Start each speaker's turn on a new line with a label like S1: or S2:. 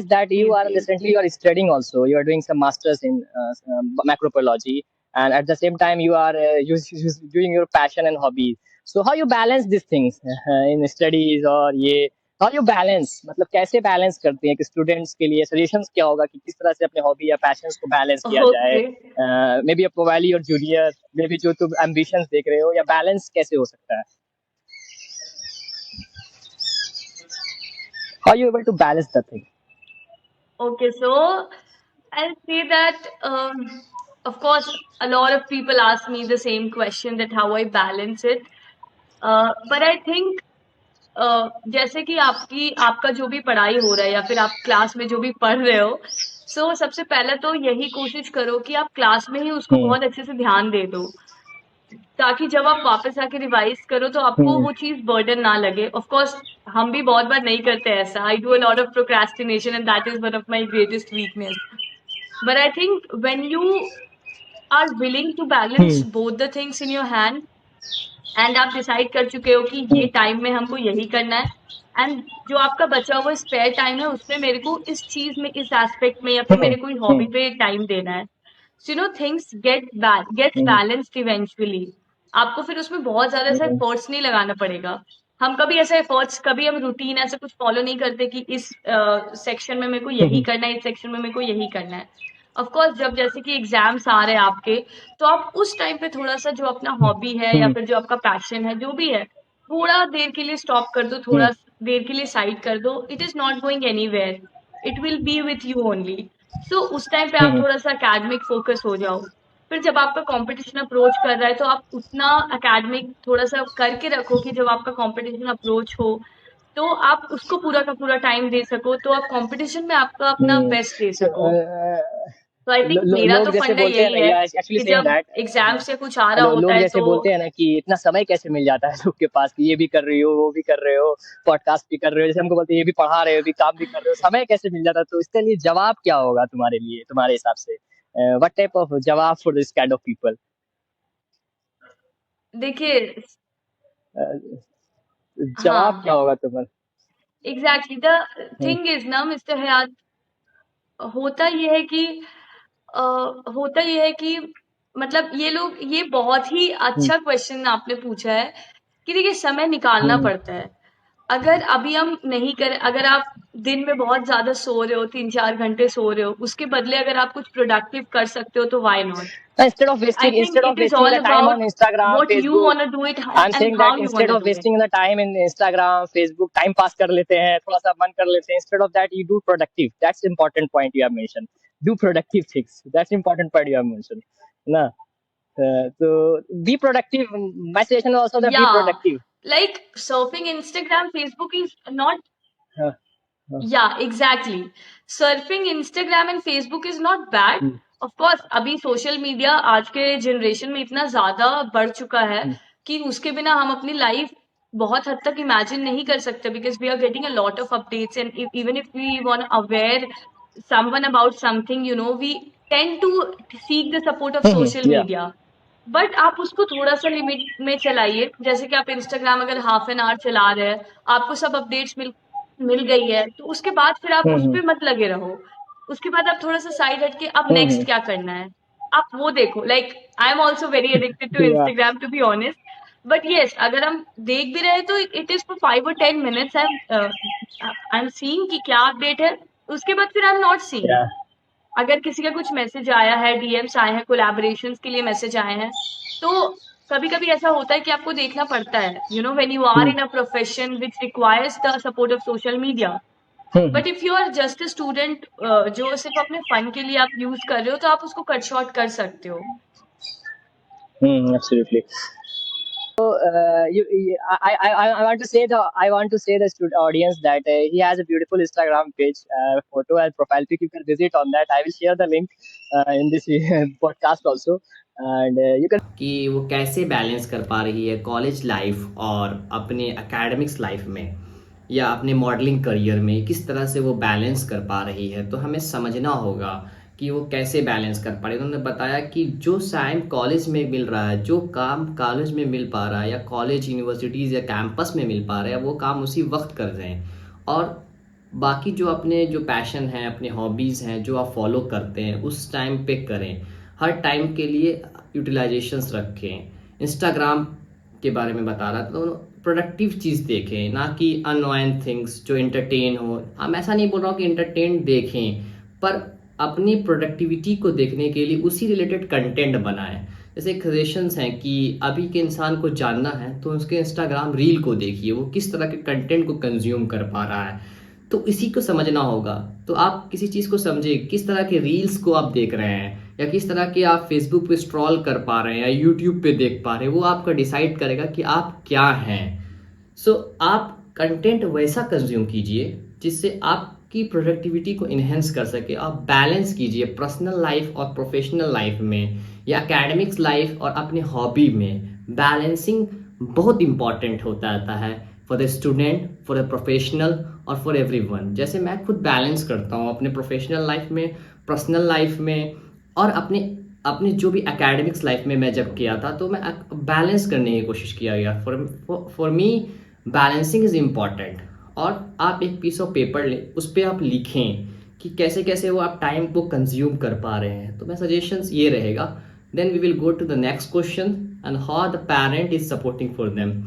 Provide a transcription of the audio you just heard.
S1: is that you are
S2: ji
S1: recently you are studying also. You are doing some masters in macrobiology, and at the same time you are doing your passion and hobbies. So how you balance these things in studies or ये how you balance मतलब कैसे balance करते हैं कि students के लिए suggestions क्या होगा कि किस तरह से अपने hobby या passions को balance किया जाए
S2: okay
S1: maybe probably your junior maybe जो तुम ambitions देख रहे हो या balance कैसे हो सकता है how you able to balance the thing
S2: Okay, so I'll say that, of course, a lot of people ask me the same question that how I balance it. But I think जैसे कि आपका जो भी पढ़ाई हो रहा है या फिर आप क्लास में जो भी पढ़ रहे हो, सो सबसे पहले तो यही कोशिश करो कि आप क्लास में ही उसको
S1: hmm.
S2: बहुत अच्छे से ध्यान दे दो। ताकि जब आप वापस आके रिवाइज करो तो आपको
S1: Hmm.
S2: वो चीज बर्डन ना लगे। ऑफ कोर्स हम भी बहुत बार नहीं करते ऐसा। I do a lot of procrastination and that is one of my greatest weakness. But I think when you are willing to balance
S1: Hmm.
S2: Both the things in your hand and आप decide कर चुके हो कि ये
S1: Hmm.
S2: Time में हमको यही करना है एंड जो आपका बचा हुआ स्पेयर टाइम है उसमें मेरे को इस चीज में इस एस्पेक्ट में या फिर
S1: Hmm.
S2: मेरे कोई
S1: Hmm.
S2: हॉबी पे टाइम देना है। So things gets
S1: Hmm.
S2: Balanced eventually. आपको फिर उसमें बहुत ज्यादा ऐसा
S1: Hmm.
S2: एफर्ट्स नहीं लगाना पड़ेगा। हम कभी ऐसा एफर्ट्स कभी हम रूटीन ऐसा कुछ फॉलो नहीं करते कि इस सेक्शन में मेरे को यही
S1: Hmm.
S2: करना है, इस सेक्शन में मेरे को यही करना है। ऑफ कोर्स जब जैसे कि एग्जाम्स आ रहे हैं आपके, तो आप उस टाइम पे थोड़ा सा जो अपना हॉबी है या
S1: Hmm.
S2: फिर जो आपका पैशन है जो भी है, थोड़ा देर के लिए स्टॉप कर दो,
S1: Hmm.
S2: थोड़ा देर के लिए साइड कर दो। It is not going anywhere, it will be with you only. So उस टाइम पे आप
S1: Hmm.
S2: थोड़ा सा एकेडमिक फोकस हो जाओ। फिर जब आपका कंपटीशन अप्रोच कर रहा है तो आप उतना एकेडमिक थोड़ा सा करके रखो कि जब आपका कंपटीशन अप्रोच हो तो आप उसको पूरा का पूरा टाइम दे सको, तो आप कंपटीशन में आपका अपना
S1: Hmm.
S2: बेस्ट दे
S1: So,
S2: सको। तो आई थिंक मेरा
S1: लोग
S2: तो
S1: जैसे
S2: फंडा
S1: बोलते हैं
S2: यही
S1: ना
S2: है
S1: या एक्चुअली
S2: कि
S1: सेइंग
S2: जब
S1: दैट
S2: एग्जाम से कुछ आ रहा होता
S1: लोग
S2: है
S1: जैसे
S2: तो
S1: बोलते हैं ना कि इतना समय कैसे मिल जाता है लोग के पास कि ये भी कर रही हो वो भी कर रहे हो पॉडकास्ट भी कर रहे हो जैसे हमको बोलते हैं ये भी पढ़ा रहे हो भी काम भी कर रहे हो समय कैसे मिल जाता है तो इसके लिए जवाब क्या होगा तुम्हारे लिए तुम्हारे हिसाब से व्हाट टाइप ऑफ जवाब for this kind of people
S2: देखिए।
S1: जवाब
S2: हाँ,
S1: क्या होगा तुम्हारा
S2: exactly the
S1: hmm,
S2: thing is ना मिस्टर हयात, होता ये है कि अ, होता ये है कि मतलब ये लोग ये बहुत ही
S1: हम्म,
S2: अच्छा क्वेश्चन आपने पूछा है कि देखिए समय निकालना
S1: हम्म,
S2: पड़ता है। अगर अभी हम नहीं करें, अगर आप दिन में बहुत ज़्यादा सो रहे हो, 3-4 घंटे सो रहे हो, उसके बदले अगर आप कुछ प्रोडक्टिव कर सकते हो तो why not?
S1: instead of
S2: I
S1: wasting
S2: think
S1: instead
S2: it
S1: of
S2: is
S1: wasting
S2: all
S1: the time on
S2: about
S1: Instagram
S2: what you
S1: Facebook
S2: wanna do it
S1: I'm
S2: and
S1: saying
S2: how
S1: that
S2: you
S1: instead
S2: wanna
S1: of
S2: do it.
S1: wasting the time in Instagram, Facebook, time pass कर लेते हैं, थोड़ा सा मन कर लेते हैं. Instead of that, you do productive. That's important point you have mentioned. Do productive things. That's important point you have mentioned. ना, so be productive. My suggestion is also that be
S2: Yeah,
S1: productive.
S2: like surfing Instagram, Facebook is not.
S1: हाँ, हाँ,
S2: Yeah, exactly. Surfing Instagram and Facebook is not bad.
S1: Hmm,
S2: Of course, अभी social media आज के generation में इतना ज़्यादा बढ़ चुका है
S1: हम्म,
S2: कि उसके बिना हम अपनी लाइफ बहुत हद तक इमेजिन नहीं कर सकते, because we are getting a lot of updates and even if we want aware someone about something, we tend to seek the support of social
S1: yeah.
S2: media. But आप उसको थोड़ा सा लिमिट में चलाइए। जैसे कि आप इंस्टाग्राम अगर हाफ एन आवर चला रहे हैं, आपको सब अपडेट्स मिल मिल गई है, तो उसके बाद फिर आप उस
S1: हम्म,
S2: पे मत लगे रहो। उसके बाद आप थोड़ा सा साइड हट के अब नेक्स्ट
S1: हम्म,
S2: क्या करना है, आप वो देखो। Like I am also very addicted to
S1: yeah.
S2: Instagram to be honest. But yes, अगर हम देख भी रहे हैं तो it is for 5 or 10 minutes. I am seeing कि क्या अपडेट है, उसके बाद फिर I am not seeing.
S1: Yeah.
S2: अगर किसी का कुछ मैसेज आया है, डीएम्स आए हैं, कोलैबोरेशंस के लिए मैसेज आए हैं, तो कभी-कभी ऐसा होता है कि आपको देखना पड़ता है, when you are
S1: hmm,
S2: in a profession which requires the support of social media.
S1: Hmm,
S2: but if you are just a student जो सिर्फ अपने फन के लिए आप यूज कर रहे हो, तो आप उसको कट शॉर्ट कर सकते हो।
S1: absolutely. I want to say the student audience that he has a beautiful Instagram page, photo and profile pic. You can visit on that. I will share the link in this podcast also, and you can.
S3: कि वो कैसे balance कर पा रही है college life और अपने academics life में या अपने मॉडलिंग करियर में किस तरह से वो बैलेंस कर पा रही है, तो हमें समझना होगा कि वो कैसे बैलेंस कर पा रही है। उन्होंने बताया कि जो टाइम कॉलेज में मिल रहा है, जो काम कॉलेज में मिल पा रहा है या कॉलेज यूनिवर्सिटीज़ या कैंपस में मिल पा रहा है, वो काम उसी वक्त कर रहे हैं और बाकी जो अपने जो पैशन है, अपने हॉबीज़ हैं, जो आप फॉलो करते हैं उस टाइम पे करें। हर टाइम के लिए यूटिलाइजेशंस रखें। इंस्टाग्राम के बारे में बता रहा था, तो प्रोडक्टिव चीज़ देखें, ना कि अननोइंग थिंग्स जो एंटरटेन हो। हम ऐसा नहीं बोल रहा हूँ कि एंटरटेन देखें, पर अपनी प्रोडक्टिविटी को देखने के लिए उसी रिलेटेड कंटेंट बनाएं। जैसे सजेशंस हैं कि अभी के इंसान को जानना है तो उसके इंस्टाग्राम रील को देखिए, वो किस तरह के कंटेंट को कंज्यूम कर पा रहा है, तो इसी को समझना होगा। तो आप किसी चीज़ को समझे, किस तरह के रील्स को आप देख रहे हैं, या किस तरह के आप फेसबुक पे स्क्रॉल कर पा रहे हैं या यूट्यूब पे देख पा रहे हैं, वो आपका डिसाइड करेगा कि आप क्या हैं। सो आप कंटेंट वैसा कंज्यूम कीजिए जिससे आपकी प्रोडक्टिविटी को इन्हेंस कर सके। आप बैलेंस कीजिए पर्सनल लाइफ और प्रोफेशनल लाइफ में, या एकेडमिक्स लाइफ और अपने हॉबी में। बैलेंसिंग बहुत इंपॉर्टेंट होता है for the student, for the professional और फॉर एवरीवन। जैसे मैं खुद बैलेंस करता हूँ अपने प्रोफेशनल लाइफ में, पर्सनल लाइफ में, और अपने जो भी एकेडमिक्स लाइफ में मैं जब किया था तो मैं बैलेंस करने की कोशिश किया गया। For me balancing is important. और आप एक पीस ऑफ पेपर लें, उस पर आप लिखें कि कैसे कैसे वो आप टाइम को कंज्यूम कर पा रहे हैं। तो मैं सजेशंस ये रहेगा। Then we will go to the next question, and how the parent is supporting for them.